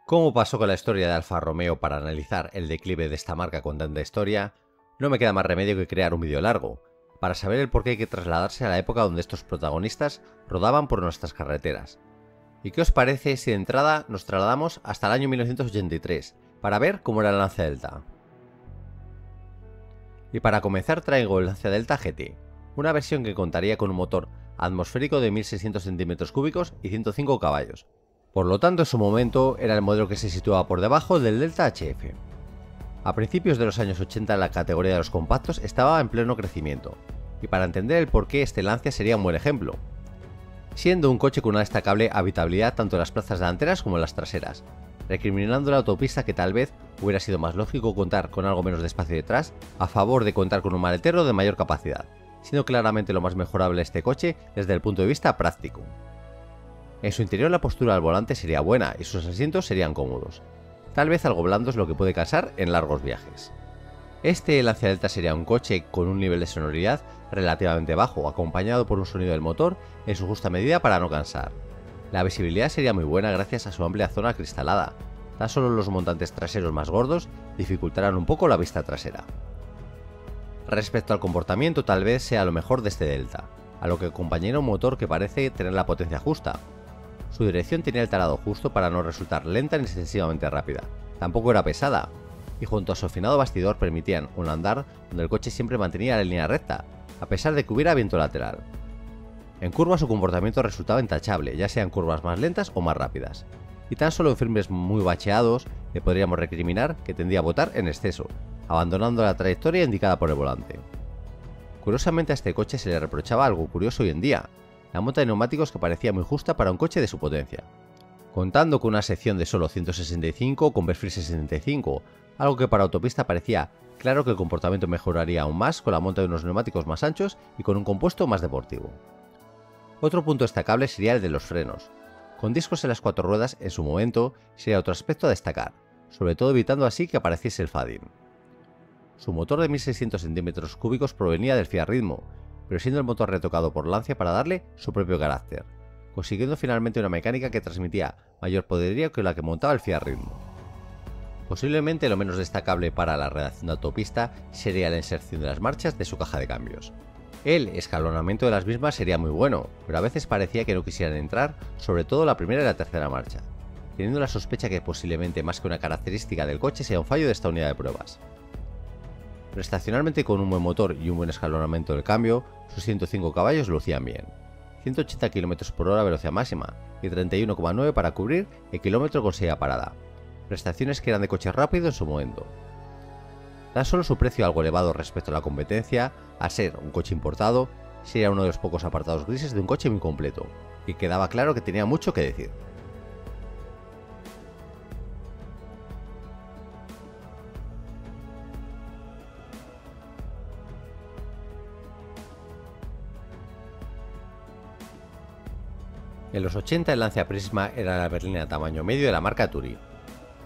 Como pasó con la historia de Alfa Romeo para analizar el declive de esta marca con tanta historia, no me queda más remedio que crear un vídeo largo, para saber el por qué hay que trasladarse a la época donde estos protagonistas rodaban por nuestras carreteras. ¿Y qué os parece si de entrada nos trasladamos hasta el año 1983, para ver cómo era el Lancia Delta? Y para comenzar traigo el Lancia Delta GT, una versión que contaría con un motor atmosférico de 1600 cm3 y 105 caballos. Por lo tanto, en su momento era el modelo que se situaba por debajo del Delta HF. A principios de los años 80 la categoría de los compactos estaba en pleno crecimiento, y para entender el por qué este Lancia sería un buen ejemplo, siendo un coche con una destacable habitabilidad tanto en las plazas delanteras como en las traseras, recriminando la autopista que tal vez hubiera sido más lógico contar con algo menos de espacio detrás a favor de contar con un maletero de mayor capacidad, siendo claramente lo más mejorable este coche desde el punto de vista práctico. En su interior la postura al volante sería buena y sus asientos serían cómodos. Tal vez algo blando es lo que puede cansar en largos viajes. Este Lancia Delta sería un coche con un nivel de sonoridad relativamente bajo, acompañado por un sonido del motor en su justa medida para no cansar. La visibilidad sería muy buena gracias a su amplia zona acristalada. Tan solo los montantes traseros más gordos dificultarán un poco la vista trasera. Respecto al comportamiento, tal vez sea lo mejor de este Delta, a lo que acompañaría un motor que parece tener la potencia justa. Su dirección tenía el tarado justo para no resultar lenta ni excesivamente rápida. Tampoco era pesada, y junto a su afinado bastidor permitían un andar donde el coche siempre mantenía la línea recta, a pesar de que hubiera viento lateral. En curvas su comportamiento resultaba intachable, ya sean curvas más lentas o más rápidas, y tan solo en firmes muy bacheados le podríamos recriminar que tendía a botar en exceso, abandonando la trayectoria indicada por el volante. Curiosamente a este coche se le reprochaba algo curioso hoy en día, la monta de neumáticos que parecía muy justa para un coche de su potencia, contando con una sección de solo 165 con perfil 65, algo que para autopista parecía claro que el comportamiento mejoraría aún más con la monta de unos neumáticos más anchos y con un compuesto más deportivo. Otro punto destacable sería el de los frenos. Con discos en las cuatro ruedas en su momento sería otro aspecto a destacar, sobre todo evitando así que apareciese el fading. Su motor de 1600 cm3 provenía del Fiat Ritmo, pero siendo el motor retocado por Lancia para darle su propio carácter, consiguiendo finalmente una mecánica que transmitía mayor poderío que la que montaba el Fiat Ritmo. Posiblemente lo menos destacable para la redacción de autopista sería la inserción de las marchas de su caja de cambios. El escalonamiento de las mismas sería muy bueno, pero a veces parecía que no quisieran entrar, sobre todo la primera y la tercera marcha, teniendo la sospecha que posiblemente más que una característica del coche sea un fallo de esta unidad de pruebas. Prestacionalmente con un buen motor y un buen escalonamiento del cambio, sus 105 caballos lucían bien. 180 km/h velocidad máxima y 31,9 para cubrir el kilómetro con sella parada. Prestaciones que eran de coche rápido en su momento. Tan solo su precio algo elevado respecto a la competencia, al ser un coche importado, sería uno de los pocos apartados grises de un coche muy completo, y quedaba claro que tenía mucho que decir. En los 80 el Lancia Prisma era la berlina tamaño medio de la marca Touring,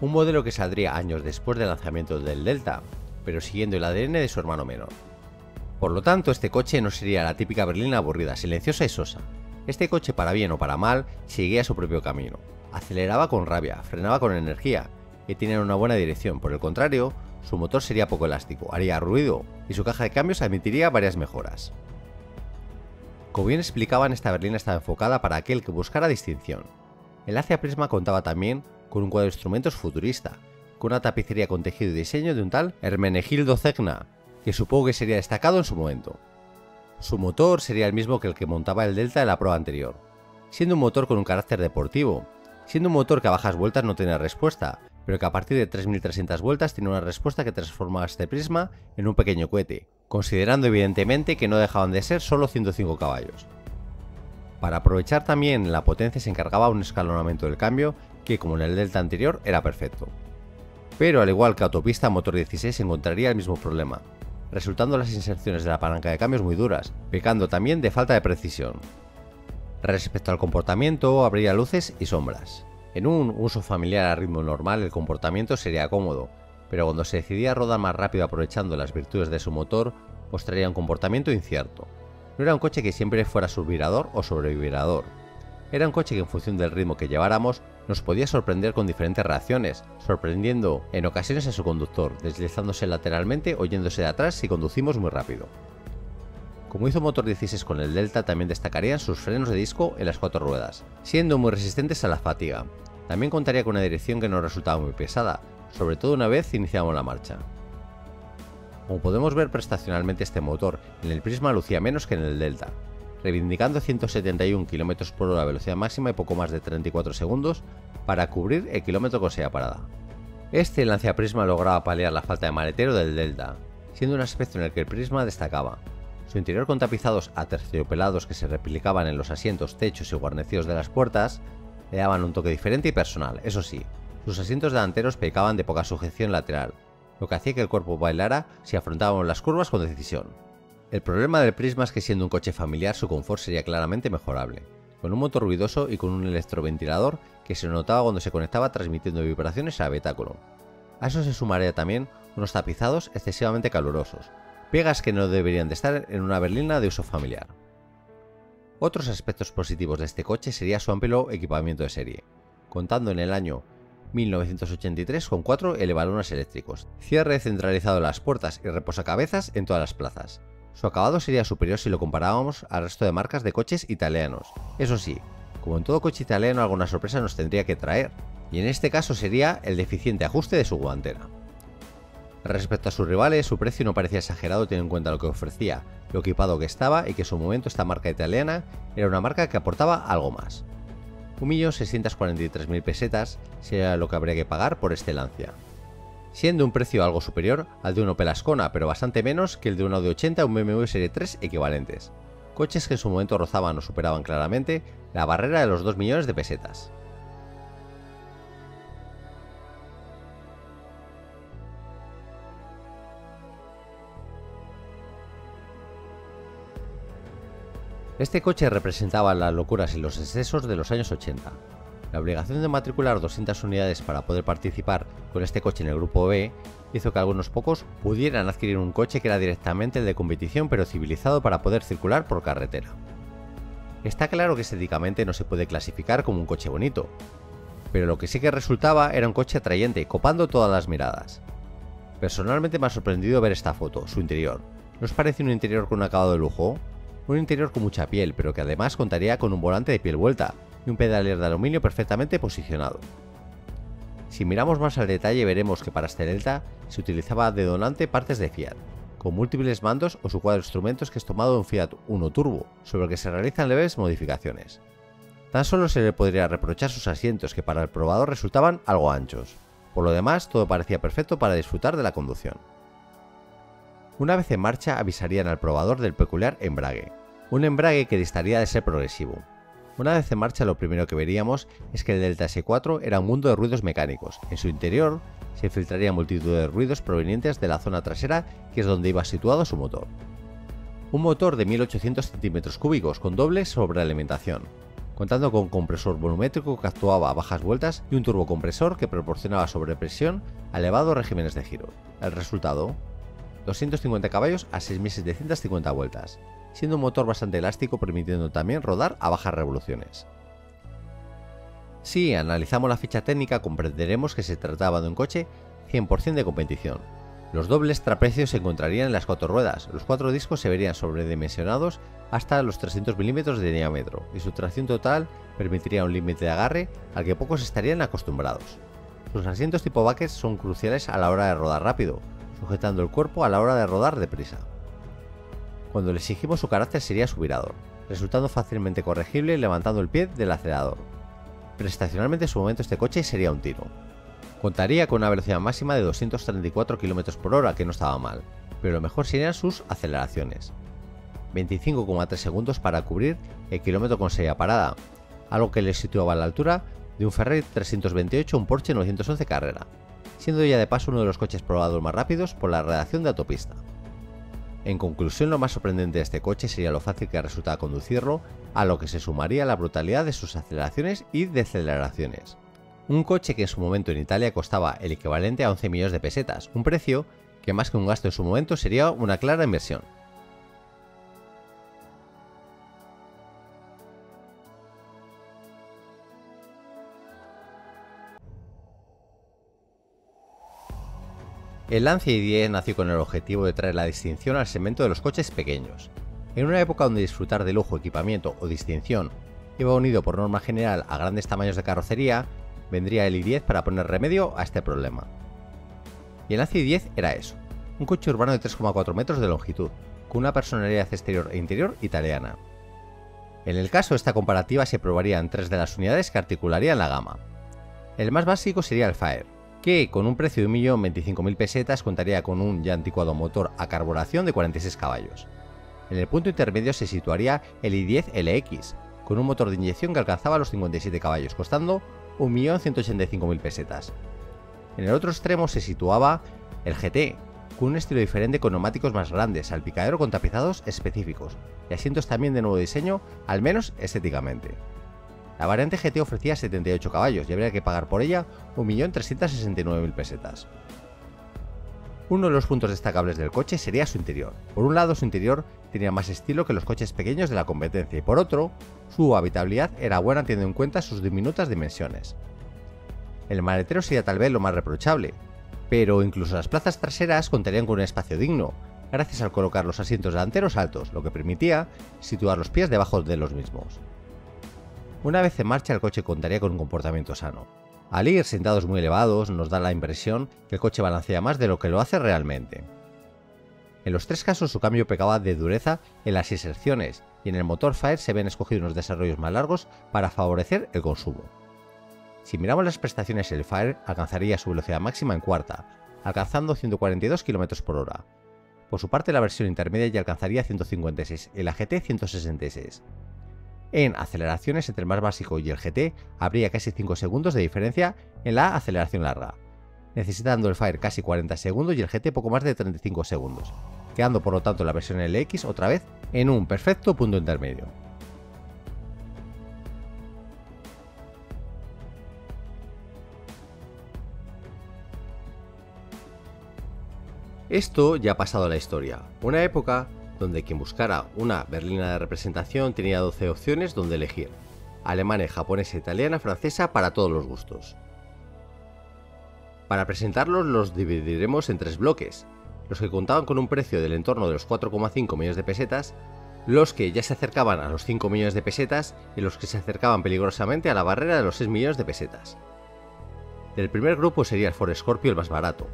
un modelo que saldría años después del lanzamiento del Delta, pero siguiendo el ADN de su hermano menor. Por lo tanto, este coche no sería la típica berlina aburrida, silenciosa y sosa. Este coche, para bien o para mal, seguía su propio camino. Aceleraba con rabia, frenaba con energía y tenía una buena dirección. Por el contrario, su motor sería poco elástico, haría ruido y su caja de cambios admitiría varias mejoras. Como bien explicaban, esta berlina estaba enfocada para aquel que buscara distinción. El Lancia Prisma contaba también con un cuadro de instrumentos futurista, con una tapicería con tejido y diseño de un tal Hermenegildo Cegna, que supongo que sería destacado en su momento. Su motor sería el mismo que el que montaba el Delta en la prueba anterior, siendo un motor con un carácter deportivo, siendo un motor que a bajas vueltas no tenía respuesta, pero que a partir de 3300 vueltas tiene una respuesta que transformaba este Prisma en un pequeño cohete, considerando evidentemente que no dejaban de ser solo 105 caballos. Para aprovechar también la potencia se encargaba un escalonamiento del cambio que, como en el Delta anterior, era perfecto. Pero al igual que autopista, motor 16 encontraría el mismo problema, resultando las inserciones de la palanca de cambios muy duras, pecando también de falta de precisión. Respecto al comportamiento, habría luces y sombras. En un uso familiar a ritmo normal el comportamiento sería cómodo, pero cuando se decidía rodar más rápido aprovechando las virtudes de su motor, mostraría un comportamiento incierto. No era un coche que siempre fuera subvirador o sobrevirador. Era un coche que en función del ritmo que lleváramos nos podía sorprender con diferentes reacciones, sorprendiendo en ocasiones a su conductor, deslizándose lateralmente o yéndose de atrás si conducimos muy rápido. Como hizo Motor 16 con el Delta, también destacarían sus frenos de disco en las 4 ruedas, siendo muy resistentes a la fatiga. También contaría con una dirección que nos resultaba muy pesada, sobre todo una vez iniciamos la marcha. Como podemos ver prestacionalmente, este motor en el Prisma lucía menos que en el Delta, reivindicando 171 km/h a velocidad máxima y poco más de 34 segundos para cubrir el kilómetro con sella parada. Este Lancia Prisma lograba paliar la falta de maletero del Delta, siendo un aspecto en el que el Prisma destacaba. Su interior con tapizados aterciopelados que se replicaban en los asientos, techos y guarnecidos de las puertas le daban un toque diferente y personal. Eso sí, sus asientos delanteros pecaban de poca sujeción lateral, lo que hacía que el cuerpo bailara si afrontábamos las curvas con decisión. El problema del Prisma es que, siendo un coche familiar, su confort sería claramente mejorable, con un motor ruidoso y con un electroventilador que se notaba cuando se conectaba, transmitiendo vibraciones al habitáculo. A eso se sumaría también unos tapizados excesivamente calurosos, pegas que no deberían de estar en una berlina de uso familiar. Otros aspectos positivos de este coche sería su amplio equipamiento de serie, contando en el año 1983 con 4 elevalones eléctricos, cierre centralizado en las puertas y reposacabezas en todas las plazas. Su acabado sería superior si lo comparábamos al resto de marcas de coches italianos. Eso sí, como en todo coche italiano, alguna sorpresa nos tendría que traer, y en este caso sería el deficiente ajuste de su guantera. Respecto a sus rivales, su precio no parecía exagerado teniendo en cuenta lo que ofrecía, lo equipado que estaba y que en su momento esta marca italiana era una marca que aportaba algo más. 1.643.000 pesetas sería lo que habría que pagar por este Lancia, siendo un precio algo superior al de un Opel Ascona, pero bastante menos que el de un Audi 80 o un BMW Serie 3 equivalentes, coches que en su momento rozaban o superaban claramente la barrera de los 2 millones de pesetas. Este coche representaba las locuras y los excesos de los años 80. La obligación de matricular 200 unidades para poder participar con este coche en el grupo B hizo que algunos pocos pudieran adquirir un coche que era directamente el de competición pero civilizado para poder circular por carretera. Está claro que estéticamente no se puede clasificar como un coche bonito, pero lo que sí que resultaba era un coche atrayente, copando todas las miradas. Personalmente me ha sorprendido ver esta foto, su interior. ¿No os parece un interior con un acabado de lujo? Un interior con mucha piel, pero que además contaría con un volante de piel vuelta y un pedalier de aluminio perfectamente posicionado. Si miramos más al detalle veremos que para este Delta se utilizaba de donante partes de Fiat, con múltiples mandos o su cuadro de instrumentos que es tomado de un Fiat Uno Turbo, sobre el que se realizan leves modificaciones. Tan solo se le podría reprochar sus asientos, que para el probador resultaban algo anchos. Por lo demás, todo parecía perfecto para disfrutar de la conducción. Una vez en marcha avisarían al probador del peculiar embrague, un embrague que distaría de ser progresivo. Una vez en marcha lo primero que veríamos es que el Delta S4 era un mundo de ruidos mecánicos. En su interior se filtraría multitud de ruidos provenientes de la zona trasera, que es donde iba situado su motor. Un motor de 1800 cm3 con doble sobrealimentación, contando con un compresor volumétrico que actuaba a bajas vueltas y un turbocompresor que proporcionaba sobrepresión a elevados regímenes de giro. El resultado: 250 caballos a 6.750 vueltas, siendo un motor bastante elástico, permitiendo también rodar a bajas revoluciones. Si analizamos la ficha técnica, comprenderemos que se trataba de un coche 100% de competición. Los dobles trapecios se encontrarían en las 4 ruedas, los 4 discos se verían sobredimensionados hasta los 300 mm de diámetro, y su tracción total permitiría un límite de agarre al que pocos estarían acostumbrados. Sus asientos tipo bucket son cruciales a la hora de rodar rápido, sujetando el cuerpo a la hora de rodar deprisa. Cuando le exigimos su carácter sería su virador, resultando fácilmente corregible levantando el pie del acelerador. Prestacionalmente en su momento este coche sería un tiro. Contaría con una velocidad máxima de 234 km/h, que no estaba mal, pero lo mejor serían sus aceleraciones. 25,3 segundos para cubrir el kilómetro con sella parada, algo que le situaba a la altura de un Ferrari 328 o un Porsche 911 Carrera, siendo ya de paso uno de los coches probados más rápidos por la redacción de Autopista. En conclusión, lo más sorprendente de este coche sería lo fácil que resulta conducirlo, a lo que se sumaría la brutalidad de sus aceleraciones y deceleraciones. Un coche que en su momento en Italia costaba el equivalente a 11 millones de pesetas, un precio que más que un gasto en su momento sería una clara inversión. El Lancia i10 nació con el objetivo de traer la distinción al segmento de los coches pequeños. En una época donde disfrutar de lujo, equipamiento o distinción iba unido por norma general a grandes tamaños de carrocería, vendría el i10 para poner remedio a este problema. Y el Lancia i10 era eso, un coche urbano de 3,4 metros de longitud, con una personalidad exterior e interior italiana. En el caso de esta comparativa se probarían 3 de las unidades que articularían la gama. El más básico sería el Fire, que con un precio de 1.025.000 pesetas contaría con un ya anticuado motor a carburación de 46 caballos. En el punto intermedio se situaría el i10 LX, con un motor de inyección que alcanzaba los 57 caballos, costando 1.185.000 pesetas. En el otro extremo se situaba el GT, con un estilo diferente con neumáticos más grandes, salpicadero con tapizados específicos y asientos también de nuevo diseño, al menos estéticamente. La variante GT ofrecía 78 caballos y habría que pagar por ella 1.369.000 pesetas. Uno de los puntos destacables del coche sería su interior. Por un lado, su interior tenía más estilo que los coches pequeños de la competencia y por otro, su habitabilidad era buena teniendo en cuenta sus diminutas dimensiones. El maletero sería tal vez lo más reprochable, pero incluso las plazas traseras contarían con un espacio digno, gracias al colocar los asientos delanteros altos, lo que permitía situar los pies debajo de los mismos. Una vez en marcha el coche contaría con un comportamiento sano. Al ir sentados muy elevados nos da la impresión que el coche balancea más de lo que lo hace realmente. En los tres casos su cambio pecaba de dureza en las inserciones y en el motor Fire se ven escogidos unos desarrollos más largos para favorecer el consumo. Si miramos las prestaciones el Fire alcanzaría su velocidad máxima en cuarta, alcanzando 142 km por hora. Por su parte la versión intermedia ya alcanzaría 156 y la GT 166. En aceleraciones entre el más básico y el GT habría casi 5 segundos de diferencia en la aceleración larga, necesitando el Fire casi 40 segundos y el GT poco más de 35 segundos, quedando por lo tanto la versión LX otra vez en un perfecto punto intermedio. Esto ya ha pasado a la historia, una época donde quien buscara una berlina de representación tenía 12 opciones donde elegir, alemana, japonesa, italiana, francesa para todos los gustos. Para presentarlos los dividiremos en 3 bloques, los que contaban con un precio del entorno de los 4,5 millones de pesetas, los que ya se acercaban a los 5 millones de pesetas y los que se acercaban peligrosamente a la barrera de los 6 millones de pesetas. Del primer grupo sería el Ford Scorpio el más barato,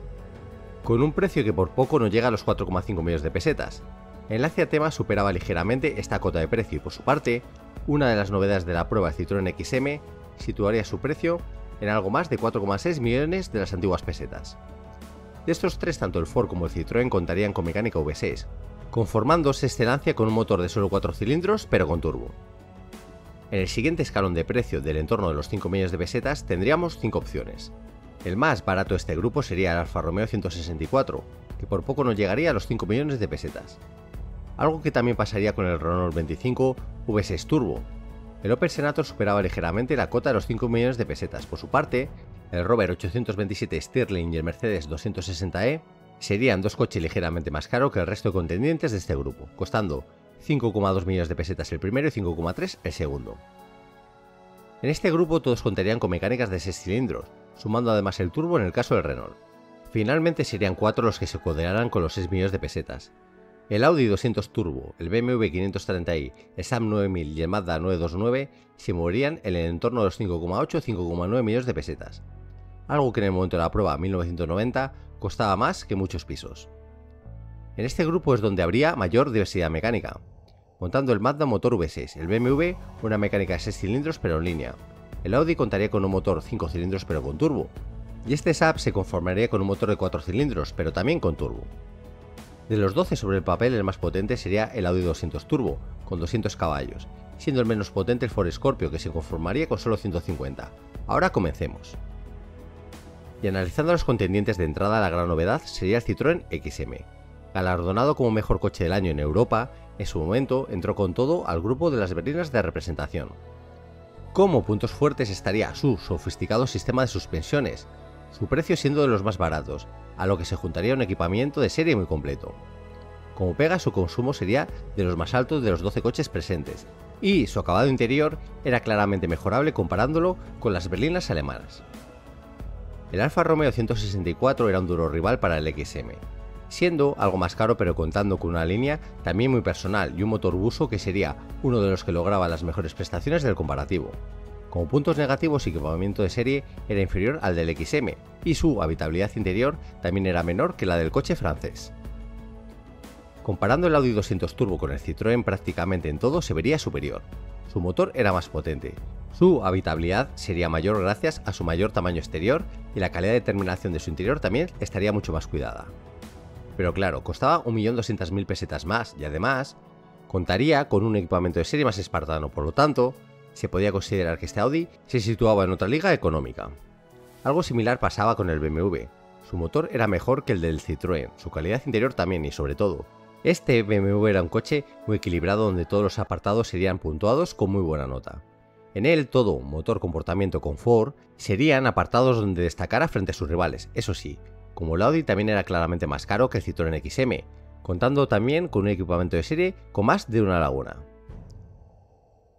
con un precio que por poco no llega a los 4,5 millones de pesetas. El Lancia Thema superaba ligeramente esta cota de precio y por su parte, una de las novedades de la prueba, el Citroën XM, situaría su precio en algo más de 4,6 millones de las antiguas pesetas. De estos tres, tanto el Ford como el Citroën contarían con mecánica V6, conformándose este Lancia con un motor de solo 4 cilindros pero con turbo. En el siguiente escalón de precio del entorno de los 5 millones de pesetas tendríamos 5 opciones. El más barato de este grupo sería el Alfa Romeo 164, que por poco no llegaría a los 5 millones de pesetas. Algo que también pasaría con el Renault 25 V6 Turbo. El Opel Senator superaba ligeramente la cota de los 5 millones de pesetas. Por su parte, el Rover 827 Stirling y el Mercedes 260e serían dos coches ligeramente más caros que el resto de contendientes de este grupo, costando 5,2 millones de pesetas el primero y 5,3 el segundo. En este grupo todos contarían con mecánicas de 6 cilindros, sumando además el turbo en el caso del Renault. Finalmente serían 4 los que se codearán con los 6 millones de pesetas. El Audi 200 Turbo, el BMW 530i, el Saab 9000 y el Mazda 929 se moverían en el entorno de los 5,8-5,9 millones de pesetas, algo que en el momento de la prueba 1990 costaba más que muchos pisos. En este grupo es donde habría mayor diversidad mecánica, montando el Mazda motor V6, el BMW una mecánica de 6 cilindros pero en línea, el Audi contaría con un motor 5 cilindros pero con turbo, y este Saab se conformaría con un motor de 4 cilindros pero también con turbo. De los 12 sobre el papel el más potente sería el Audi 200 Turbo, con 200 caballos, siendo el menos potente el Ford Scorpio que se conformaría con solo 150. Ahora comencemos. Y analizando los contendientes de entrada, la gran novedad sería el Citroën XM. Galardonado como mejor coche del año en Europa, en su momento entró con todo al grupo de las berlinas de representación. Como puntos fuertes estaría su sofisticado sistema de suspensiones, su precio siendo de los más baratos, a lo que se juntaría un equipamiento de serie muy completo. Como pega, su consumo sería de los más altos de los 12 coches presentes, y su acabado interior era claramente mejorable comparándolo con las berlinas alemanas. El Alfa Romeo 164 era un duro rival para el XM, siendo algo más caro pero contando con una línea también muy personal y un motor buso que sería uno de los que lograba las mejores prestaciones del comparativo. Como puntos negativos, su equipamiento de serie era inferior al del XM y su habitabilidad interior también era menor que la del coche francés. Comparando el Audi 200 Turbo con el Citroën prácticamente en todo se vería superior. Su motor era más potente, su habitabilidad sería mayor gracias a su mayor tamaño exterior y la calidad de terminación de su interior también estaría mucho más cuidada. Pero claro, costaba 1.200.000 pesetas más y además contaría con un equipamiento de serie más espartano, por lo tanto, se podía considerar que este Audi se situaba en otra liga económica. Algo similar pasaba con el BMW. Su motor era mejor que el del Citroën, su calidad interior también y sobre todo, este BMW era un coche muy equilibrado donde todos los apartados serían puntuados con muy buena nota. En él todo, motor, comportamiento, confort, serían apartados donde destacara frente a sus rivales. Eso sí, como el Audi también era claramente más caro que el Citroën XM, contando también con un equipamiento de serie con más de una laguna.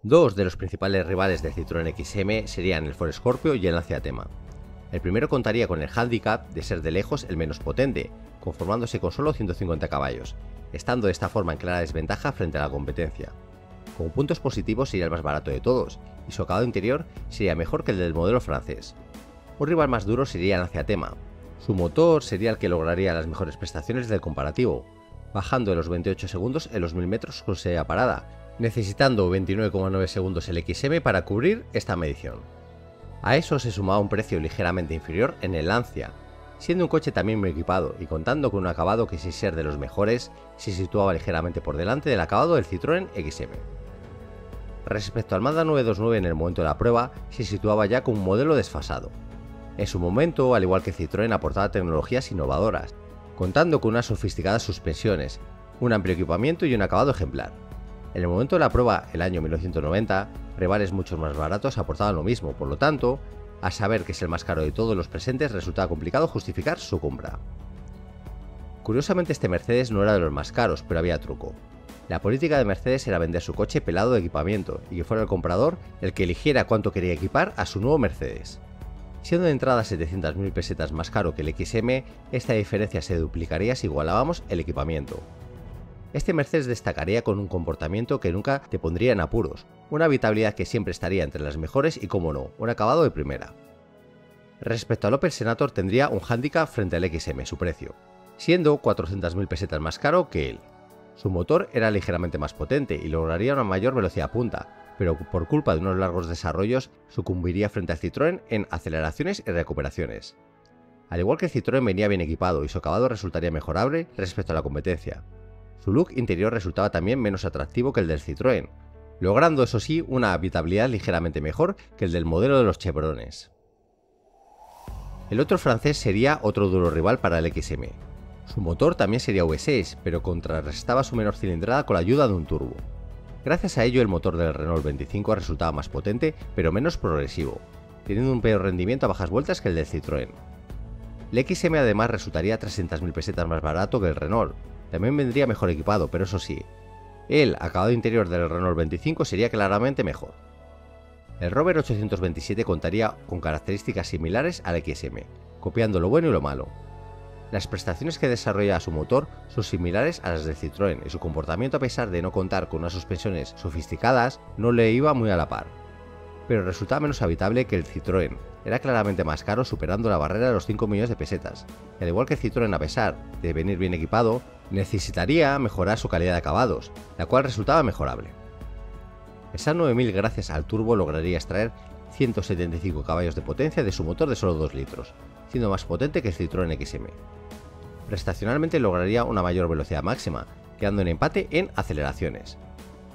Dos de los principales rivales del Citroën XM serían el Ford Scorpio y el Lancia Thema. El primero contaría con el hándicap de ser de lejos el menos potente, conformándose con solo 150 caballos, estando de esta forma en clara desventaja frente a la competencia. Como puntos positivos sería el más barato de todos, y su acabado interior sería mejor que el del modelo francés. Un rival más duro sería el Lancia Thema. Su motor sería el que lograría las mejores prestaciones del comparativo, bajando de los 28 segundos en los 1000 metros con serie parada, necesitando 29,9 segundos el XM para cubrir esta medición. A eso se sumaba un precio ligeramente inferior en el Lancia, siendo un coche también muy equipado y contando con un acabado que sin ser de los mejores, se situaba ligeramente por delante del acabado del Citroën XM. Respecto al Mazda 929 en el momento de la prueba, se situaba ya con un modelo desfasado. En su momento, al igual que Citroën, aportaba tecnologías innovadoras, contando con unas sofisticadas suspensiones, un amplio equipamiento y un acabado ejemplar. En el momento de la prueba, el año 1990, rivales mucho más baratos aportaban lo mismo, por lo tanto, a saber que es el más caro de todos los presentes, resultaba complicado justificar su compra. Curiosamente, este Mercedes no era de los más caros, pero había truco. La política de Mercedes era vender su coche pelado de equipamiento y que fuera el comprador el que eligiera cuánto quería equipar a su nuevo Mercedes. Siendo de entrada 700.000 pesetas más caro que el XM, esta diferencia se duplicaría si igualábamos el equipamiento. Este Mercedes destacaría con un comportamiento que nunca te pondría en apuros, una habitabilidad que siempre estaría entre las mejores y, como no, un acabado de primera. Respecto al Opel Senator tendría un hándicap frente al XM, su precio, siendo 400.000 pesetas más caro que él. Su motor era ligeramente más potente y lograría una mayor velocidad punta, pero por culpa de unos largos desarrollos sucumbiría frente al Citroën en aceleraciones y recuperaciones. Al igual que el Citroën venía bien equipado y su acabado resultaría mejorable respecto a la competencia. Su look interior resultaba también menos atractivo que el del Citroën, logrando eso sí una habitabilidad ligeramente mejor que el del modelo de los Chevrones. El otro francés sería otro duro rival para el XM. Su motor también sería V6, pero contrarrestaba su menor cilindrada con la ayuda de un turbo. Gracias a ello el motor del Renault 25 resultaba más potente pero menos progresivo, teniendo un peor rendimiento a bajas vueltas que el del Citroën. El XM además resultaría 300.000 pesetas más barato que el Renault. También vendría mejor equipado, pero eso sí, el acabado interior del Renault 25 sería claramente mejor. El Rover 827 contaría con características similares al XM, copiando lo bueno y lo malo. Las prestaciones que desarrolla su motor son similares a las del Citroën y su comportamiento, a pesar de no contar con unas suspensiones sofisticadas, no le iba muy a la par. Pero resultaba menos habitable que el Citroën, era claramente más caro, superando la barrera de los 5 millones de pesetas. Y al igual que el Citroën, a pesar de venir bien equipado, necesitaría mejorar su calidad de acabados, la cual resultaba mejorable. El SAN 9000 gracias al turbo lograría extraer 175 caballos de potencia de su motor de solo 2 litros, siendo más potente que el Citroën XM. Prestacionalmente lograría una mayor velocidad máxima, quedando en empate en aceleraciones.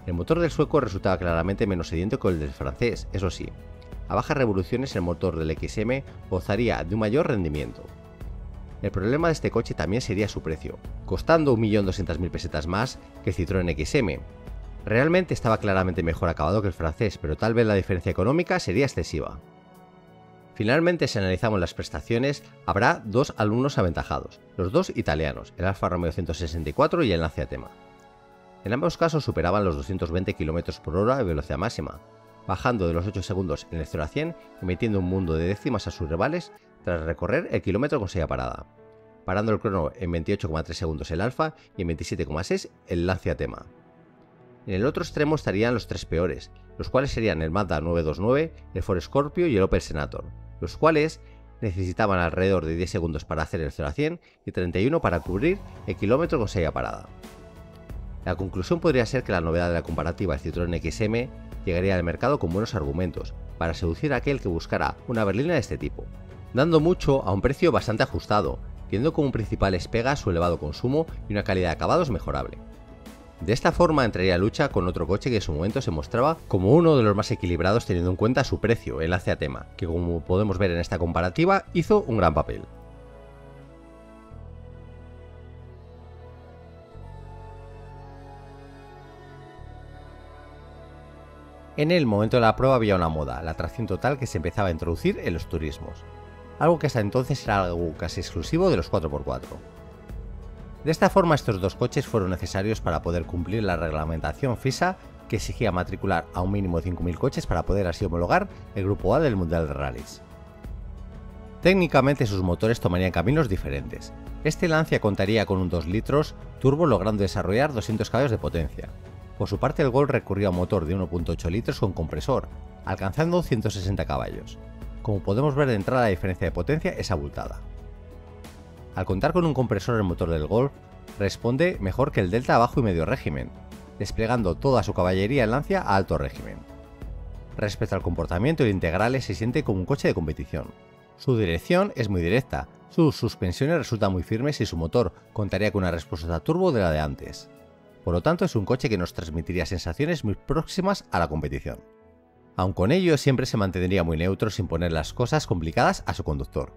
El motor del sueco resultaba claramente menos sediento que el del francés, eso sí. A bajas revoluciones el motor del XM gozaría de un mayor rendimiento. El problema de este coche también sería su precio, costando 1.200.000 pesetas más que el Citroën XM. Realmente estaba claramente mejor acabado que el francés, pero tal vez la diferencia económica sería excesiva. Finalmente, si analizamos las prestaciones, habrá dos alumnos aventajados, los dos italianos, el Alfa Romeo 164 y el Lancia Thema. En ambos casos superaban los 220 km/h de velocidad máxima, bajando de los 8 segundos en el 0 a 100 y metiendo un mundo de décimas a sus rivales, tras recorrer el kilómetro con sella parada, parando el crono en 28,3 segundos el Alfa y en 27,6 el Lancia Thema. En el otro extremo estarían los tres peores, los cuales serían el Mazda 929, el Ford Scorpio y el Opel Senator, los cuales necesitaban alrededor de 10 segundos para hacer el 0 a 100 y 31 para cubrir el kilómetro con sella parada. La conclusión podría ser que la novedad de la comparativa del Citroën XM llegaría al mercado con buenos argumentos para seducir a aquel que buscara una berlina de este tipo, dando mucho a un precio bastante ajustado, teniendo como principales pegas su elevado consumo y una calidad de acabados mejorable. De esta forma entraría a lucha con otro coche que en su momento se mostraba como uno de los más equilibrados teniendo en cuenta su precio, el Lancia Thema, que como podemos ver en esta comparativa hizo un gran papel. En el momento de la prueba había una moda, la tracción total que se empezaba a introducir en los turismos, algo que hasta entonces era algo casi exclusivo de los 4x4. De esta forma estos dos coches fueron necesarios para poder cumplir la reglamentación FISA que exigía matricular a un mínimo de 5.000 coches para poder así homologar el Grupo A del Mundial de Rallys. Técnicamente sus motores tomarían caminos diferentes. Este Lancia contaría con un 2 litros turbo logrando desarrollar 200 caballos de potencia. Por su parte el Golf recurría a un motor de 1.8 litros con compresor, alcanzando 160 caballos. Como podemos ver de entrada la diferencia de potencia es abultada. Al contar con un compresor el motor del Golf responde mejor que el Delta a bajo y medio régimen, desplegando toda su caballería en Lancia a alto régimen. Respecto al comportamiento, el Integrale se siente como un coche de competición. Su dirección es muy directa, sus suspensiones resultan muy firmes y su motor contaría con una respuesta turbo de la de antes. Por lo tanto es un coche que nos transmitiría sensaciones muy próximas a la competición. Aun con ello siempre se mantendría muy neutro sin poner las cosas complicadas a su conductor.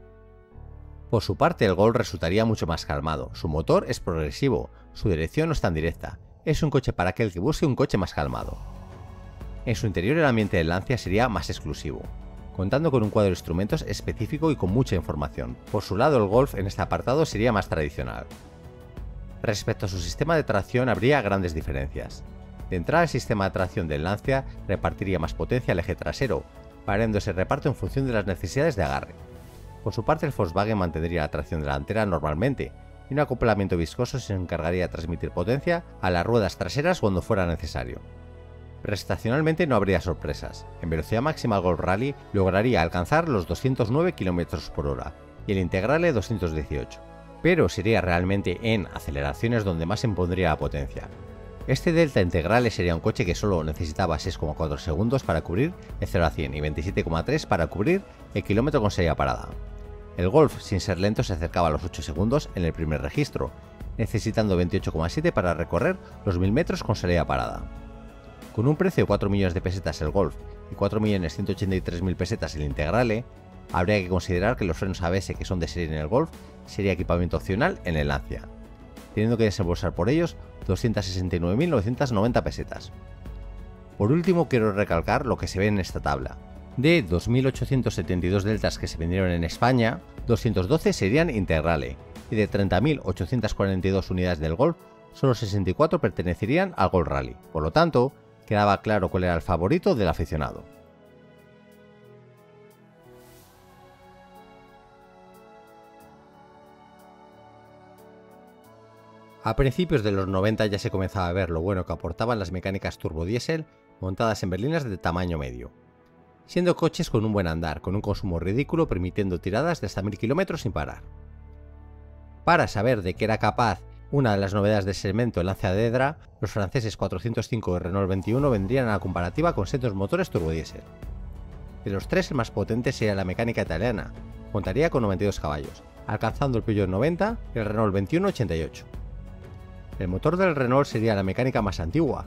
Por su parte el Golf resultaría mucho más calmado, su motor es progresivo, su dirección no es tan directa, es un coche para aquel que busque un coche más calmado. En su interior el ambiente del Lancia sería más exclusivo, contando con un cuadro de instrumentos específico y con mucha información. Por su lado el Golf en este apartado sería más tradicional. Respecto a su sistema de tracción habría grandes diferencias. De entrada el sistema de tracción del Lancia repartiría más potencia al eje trasero, variando ese reparto en función de las necesidades de agarre. Por su parte el Volkswagen mantendría la tracción delantera normalmente, y un acoplamiento viscoso se encargaría de transmitir potencia a las ruedas traseras cuando fuera necesario. Prestacionalmente no habría sorpresas. En velocidad máxima el Golf Rally lograría alcanzar los 209 km/h y el Integrale 218, pero sería realmente en aceleraciones donde más se impondría la potencia. Este Delta Integrale sería un coche que solo necesitaba 6,4 segundos para cubrir el 0 a 100 y 27,3 para cubrir el kilómetro con sella parada. El Golf, sin ser lento, se acercaba a los 8 segundos en el primer registro, necesitando 28,7 para recorrer los 1000 metros con sella parada. Con un precio de 4 millones de pesetas el Golf y 4.183.000 pesetas el Integrale, habría que considerar que los frenos ABS que son de serie en el Golf sería equipamiento opcional en el Lancia, teniendo que desembolsar por ellos 269.990 pesetas. Por último quiero recalcar lo que se ve en esta tabla. De 2.872 Deltas que se vendieron en España, 212 serían Integrale, y de 30.842 unidades del Golf, solo 64 pertenecerían al Golf Rally. Por lo tanto, quedaba claro cuál era el favorito del aficionado. A principios de los 90 ya se comenzaba a ver lo bueno que aportaban las mecánicas turbodiesel montadas en berlinas de tamaño medio, siendo coches con un buen andar, con un consumo ridículo permitiendo tiradas de hasta 1000 km sin parar. Para saber de qué era capaz una de las novedades del segmento, el Lancia Dedra, los franceses 405 y Renault 21 vendrían a la comparativa con sendos motores turbodiesel. De los tres el más potente sería la mecánica italiana, contaría con 92 caballos, alcanzando el Peugeot 90 y el Renault 21 88. El motor del Renault sería la mecánica más antigua,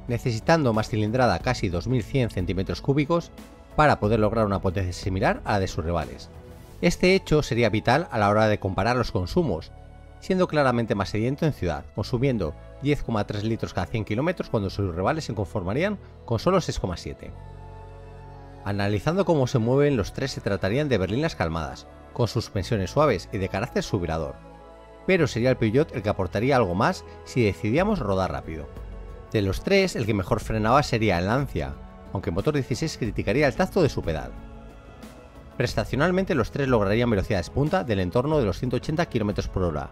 necesitando más cilindrada, casi 2100 cm3, para poder lograr una potencia similar a la de sus rivales. Este hecho sería vital a la hora de comparar los consumos, siendo claramente más sediento en ciudad, consumiendo 10,3 litros cada 100 km cuando sus rivales se conformarían con solo 6,7. Analizando cómo se mueven, los tres se tratarían de berlinas calmadas, con suspensiones suaves y de carácter subvirador, pero sería el Peugeot el que aportaría algo más si decidíamos rodar rápido. De los tres, el que mejor frenaba sería el Lancia, aunque motor 16 criticaría el tacto de su pedal. Prestacionalmente los tres lograrían velocidades punta del entorno de los 180 km/h,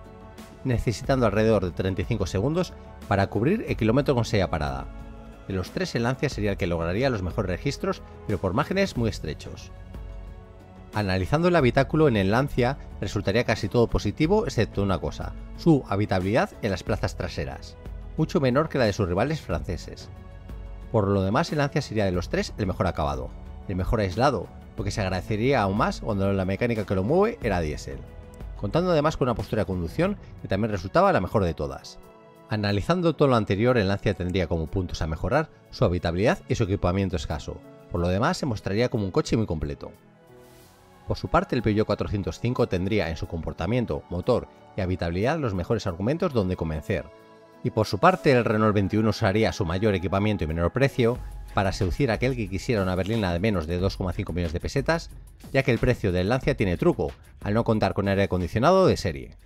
necesitando alrededor de 35 segundos para cubrir el kilómetro con sella parada. De los tres, el Lancia sería el que lograría los mejores registros, pero por márgenes muy estrechos. Analizando el habitáculo en el Lancia, resultaría casi todo positivo excepto una cosa: su habitabilidad en las plazas traseras, mucho menor que la de sus rivales franceses. Por lo demás, el Lancia sería de los tres el mejor acabado, el mejor aislado, lo que se agradecería aún más cuando la mecánica que lo mueve era diésel, contando además con una postura de conducción que también resultaba la mejor de todas. Analizando todo lo anterior, el Lancia tendría como puntos a mejorar su habitabilidad y su equipamiento escaso. Por lo demás, se mostraría como un coche muy completo. Por su parte, el Peugeot 405 tendría en su comportamiento, motor y habitabilidad los mejores argumentos donde convencer. Y por su parte, el Renault 21 usaría su mayor equipamiento y menor precio para seducir a aquel que quisiera una berlina de menos de 2,5 millones de pesetas, ya que el precio del Lancia tiene truco, al no contar con aire acondicionado de serie.